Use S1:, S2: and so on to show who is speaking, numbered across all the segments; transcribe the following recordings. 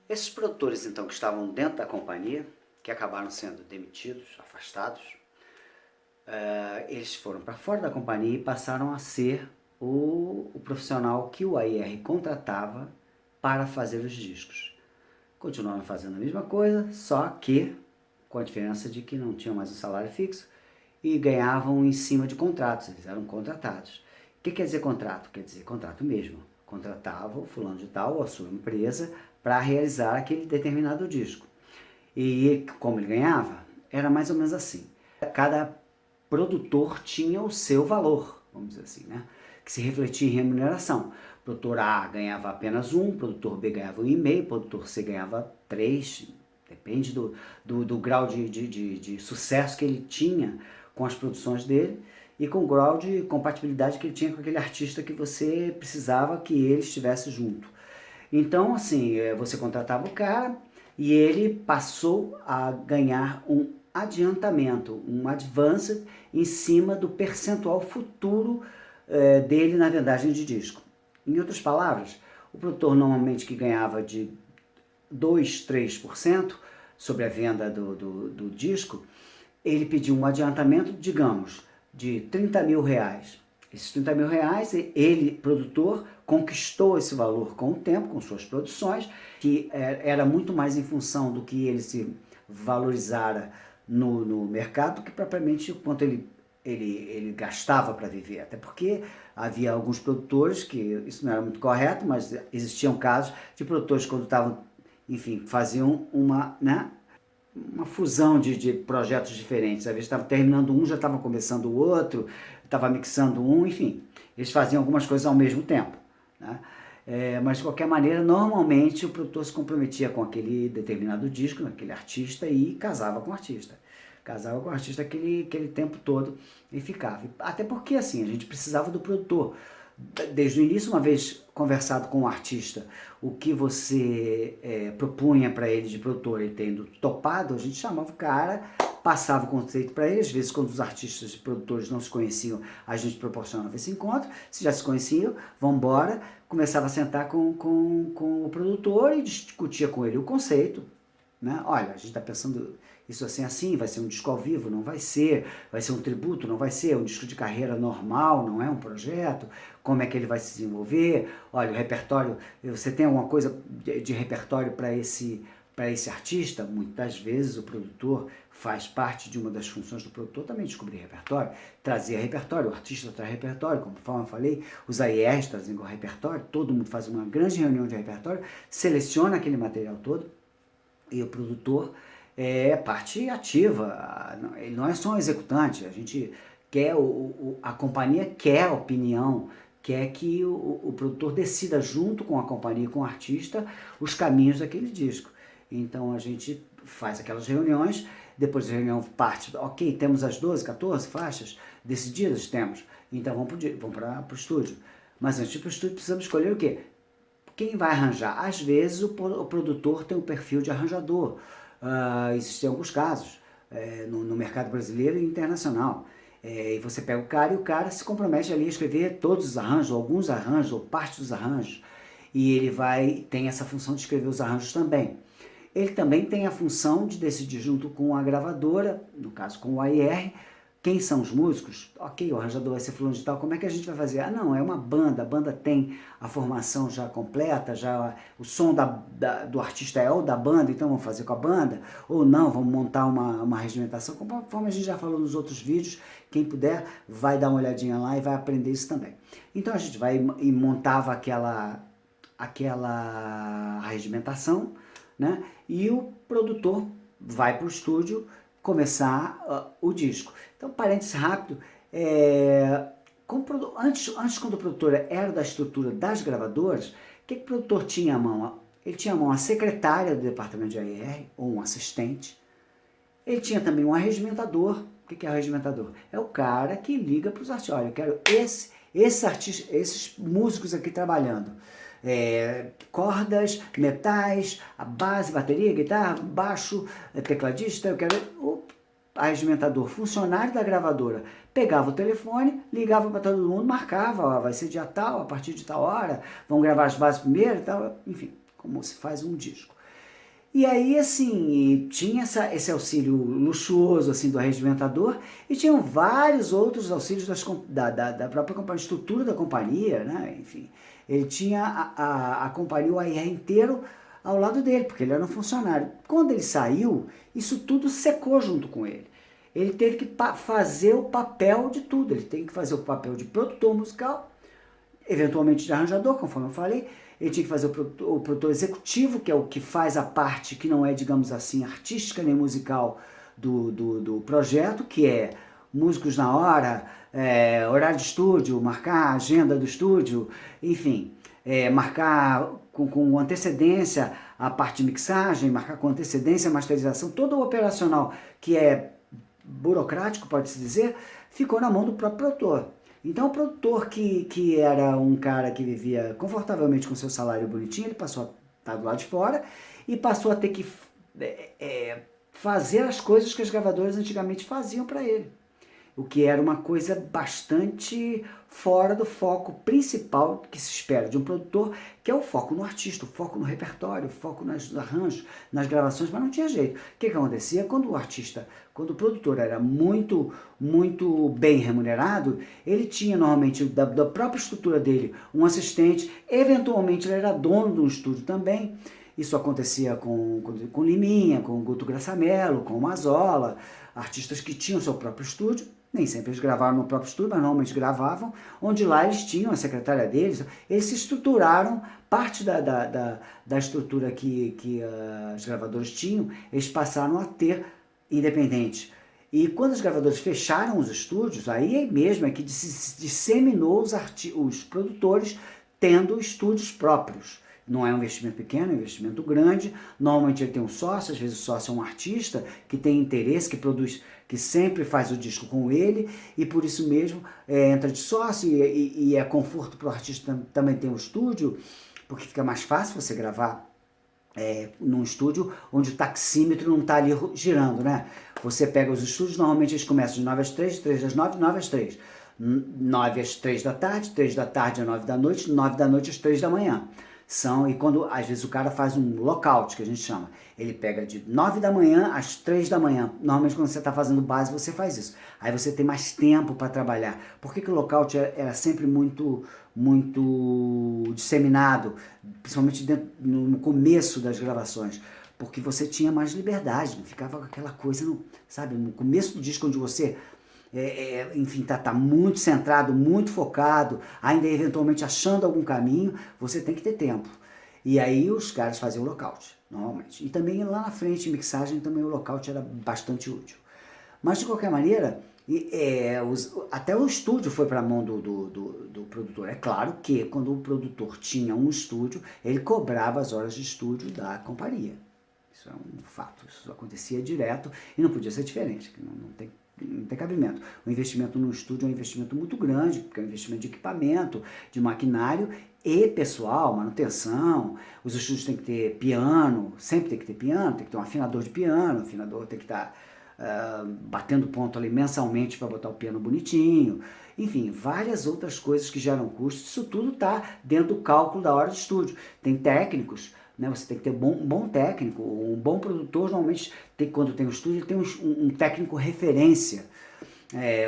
S1: Esses produtores, então, que estavam dentro da companhia, que acabaram sendo demitidos, afastados, eles foram para fora da companhia e passaram a ser o profissional que o AIR contratava para fazer os discos. Continuaram fazendo a mesma coisa, só que com a diferença de que não tinham mais um salário fixo e ganhavam em cima de contratos, eles eram contratados. O que quer dizer contrato? Quer dizer contrato mesmo. Contratava o fulano de tal, a sua empresa, para realizar aquele determinado disco. E como ele ganhava? Era mais ou menos assim. Cada produtor tinha o seu valor, vamos dizer assim, né? Que se refletia em remuneração. O produtor A ganhava apenas 1, o produtor B ganhava 1,5, o produtor C ganhava 3, depende do grau de sucesso que ele tinha com as produções dele e com o grau de compatibilidade que ele tinha com aquele artista que você precisava que ele estivesse junto. Então, assim, você contratava o cara e ele passou a ganhar um adiantamento, um advance em cima do percentual futuro dele na vendagem de disco. Em outras palavras, o produtor normalmente que ganhava de 2, 3% sobre a venda do disco, ele pediu um adiantamento, digamos, de 30 mil reais. Esses 30 mil reais, ele, produtor, conquistou esse valor com o tempo, com suas produções, que era muito mais em função do que ele se valorizara no mercado do que propriamente o quanto ele gastava para viver. Até porque havia alguns produtores que isso não era muito correto, mas existiam casos de produtores quando estavam, enfim, faziam uma fusão de projetos diferentes. Às vezes estava terminando um, já estava começando o outro, estava mixando um, enfim. Eles faziam algumas coisas ao mesmo tempo, né? Mas de qualquer maneira, normalmente o produtor se comprometia com aquele determinado disco, aquele artista, e casava com o artista. Casava com o artista aquele tempo todo e ficava. Até porque assim, a gente precisava do produtor. Desde o início, uma vez conversado com o artista, o que você propunha para ele de produtor, ele tendo topado, a gente chamava o cara, passava o conceito para ele. Às vezes, quando os artistas e produtores não se conheciam, a gente proporcionava esse encontro. Se já se conheciam, vamos embora, começava a sentar com o produtor e discutia com ele o conceito, né? Olha, a gente está pensando isso assim, vai ser um disco ao vivo, não vai ser um tributo, não vai ser um disco de carreira normal, não é um projeto, como é que ele vai se desenvolver, olha, o repertório, você tem alguma coisa de repertório para esse artista? Muitas vezes o produtor faz parte de uma das funções do produtor também descobrir repertório, trazer repertório, o artista traz repertório, como eu falei, os AIRs trazem o repertório, todo mundo faz uma grande reunião de repertório, seleciona aquele material todo, e o produtor é parte ativa, ele não é só um executante, a gente quer, a companhia quer a opinião, quer que o produtor decida junto com a companhia, com o artista, os caminhos daquele disco. Então a gente faz aquelas reuniões, depois da reunião parte, ok, temos as 12, 14 faixas decididas, temos, então vamos para o estúdio. Mas antes de ir para o estúdio precisamos escolher o quê? Quem vai arranjar? Às vezes o produtor tem um perfil de arranjador. Existem alguns casos no mercado brasileiro e internacional. E você pega o cara e o cara se compromete ali a escrever todos os arranjos, alguns arranjos, ou parte dos arranjos. E ele tem essa função de escrever os arranjos também. Ele também tem a função de decidir junto com a gravadora, no caso com o AIR, quem são os músicos? Ok, o arranjador vai ser fulano de tal, como é que a gente vai fazer? Ah, não, é uma banda, a banda tem a formação já completa, já o som do artista é o da banda, então vamos fazer com a banda, ou não, vamos montar uma regimentação, conforme a gente já falou nos outros vídeos, quem puder vai dar uma olhadinha lá e vai aprender isso também. Então a gente vai e montava aquela regimentação, né? E o produtor vai para o estúdio começar o disco. Então, parênteses rápido, antes quando o produtor era da estrutura das gravadoras, o que o produtor tinha à mão? Ele tinha à mão a secretária do departamento de AIR, ou um assistente. Ele tinha também um arregimentador. O que é arregimentador? É o cara que liga para os artistas. Olha, eu quero esses músicos aqui trabalhando. Cordas, metais, a base, bateria, guitarra, baixo, tecladista, eu quero... arregimentador, funcionário da gravadora, pegava o telefone, ligava para todo mundo, marcava, ó, vai ser dia tal, a partir de tal hora, vão gravar as bases primeiro e tal, enfim, como se faz um disco. E aí, assim, tinha esse auxílio luxuoso, assim, do arregimentador, e tinham vários outros auxílios da própria companhia, estrutura da companhia, né, enfim. Ele tinha a companhia, o AIR inteiro ao lado dele, porque ele era um funcionário. Quando ele saiu, isso tudo secou junto com ele. Ele teve que fazer o papel de tudo, ele tem que fazer o papel de produtor musical, eventualmente de arranjador, conforme eu falei. Ele tinha que fazer o produtor executivo, que é o que faz a parte que não é, digamos assim, artística nem musical do projeto, que é músicos na hora, horário de estúdio, marcar a agenda do estúdio, enfim, marcar com antecedência a parte de mixagem, marcar com antecedência a masterização, todo o operacional que é burocrático, pode-se dizer, ficou na mão do próprio produtor. Então o produtor que era um cara que vivia confortavelmente com seu salário bonitinho, ele passou a estar do lado de fora e passou a ter que fazer as coisas que as gravadoras antigamente faziam para ele. O que era uma coisa bastante fora do foco principal que se espera de um produtor, que é o foco no artista, o foco no repertório, o foco nos arranjos, nas gravações, mas não tinha jeito. O que acontecia? Quando o produtor era muito bem remunerado, ele tinha normalmente da própria estrutura dele um assistente, eventualmente ele era dono de um estúdio também. Isso acontecia com Liminha, com Guto Graçamelo, com Mazola, artistas que tinham seu próprio estúdio. Nem sempre eles gravaram no próprio estúdio, mas normalmente gravavam, onde lá eles tinham a secretária deles. Eles se estruturaram, parte da estrutura que as gravadoras tinham, eles passaram a ter independente. E quando os gravadores fecharam os estúdios, aí mesmo é que disseminou os produtores tendo estúdios próprios. Não é um investimento pequeno, é um investimento grande. Normalmente ele tem um sócio, às vezes o sócio é um artista que tem interesse, que produz, que sempre faz o disco com ele, e por isso mesmo entra de sócio e é conforto para o artista também ter um estúdio, porque fica mais fácil você gravar num estúdio onde o taxímetro não está ali girando, né? Você pega os estúdios, normalmente eles começam de 9 às 3, 3 às 9, 9 às 3. 9 às 3 da tarde, 3 da tarde às 9 da noite, 9 da noite às 3 da manhã. E quando às vezes o cara faz um lockout, que a gente chama, ele pega de 9 da manhã às 3 da manhã. Normalmente quando você está fazendo base, você faz isso. Aí você tem mais tempo para trabalhar. Por que o lockout era sempre muito disseminado, principalmente no começo das gravações? Porque você tinha mais liberdade, não ficava com aquela coisa, sabe, no começo do disco onde você enfim, tá muito centrado, muito focado, ainda eventualmente achando algum caminho, você tem que ter tempo. E aí os caras faziam o lockout, normalmente. E também lá na frente, em mixagem, também o lockout era bastante útil. Mas de qualquer maneira, até o estúdio foi para a mão do produtor. É claro que quando o produtor tinha um estúdio, ele cobrava as horas de estúdio da companhia. Isso é um fato, isso acontecia direto e não podia ser diferente, não tem cabimento. O investimento no estúdio é um investimento muito grande, porque é um investimento de equipamento, de maquinário e pessoal, manutenção. Os estúdios têm que ter piano, sempre tem que ter piano, tem que ter um afinador de piano, o afinador tem que estar batendo ponto ali mensalmente para botar o piano bonitinho. Enfim, várias outras coisas que geram custos. Isso tudo está dentro do cálculo da hora de estúdio. Tem técnicos, né? Você tem que ter um bom técnico, um bom produtor. Normalmente, quando tem um estúdio, ele tem um técnico referência.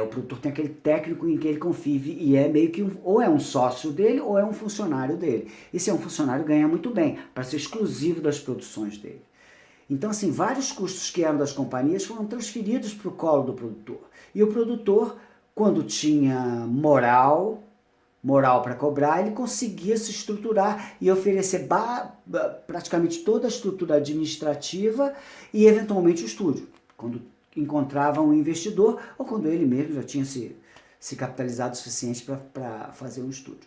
S1: O produtor tem aquele técnico em que ele confie e é meio que ou é um sócio dele ou é um funcionário dele. E se é um funcionário, ganha muito bem, para ser exclusivo das produções dele. Então, assim, vários custos que eram das companhias foram transferidos para o colo do produtor. E o produtor, quando tinha moral para cobrar, ele conseguia se estruturar e oferecer praticamente toda a estrutura administrativa e, eventualmente, o estúdio, quando encontrava um investidor ou quando ele mesmo já tinha se capitalizado o suficiente para fazer um estúdio.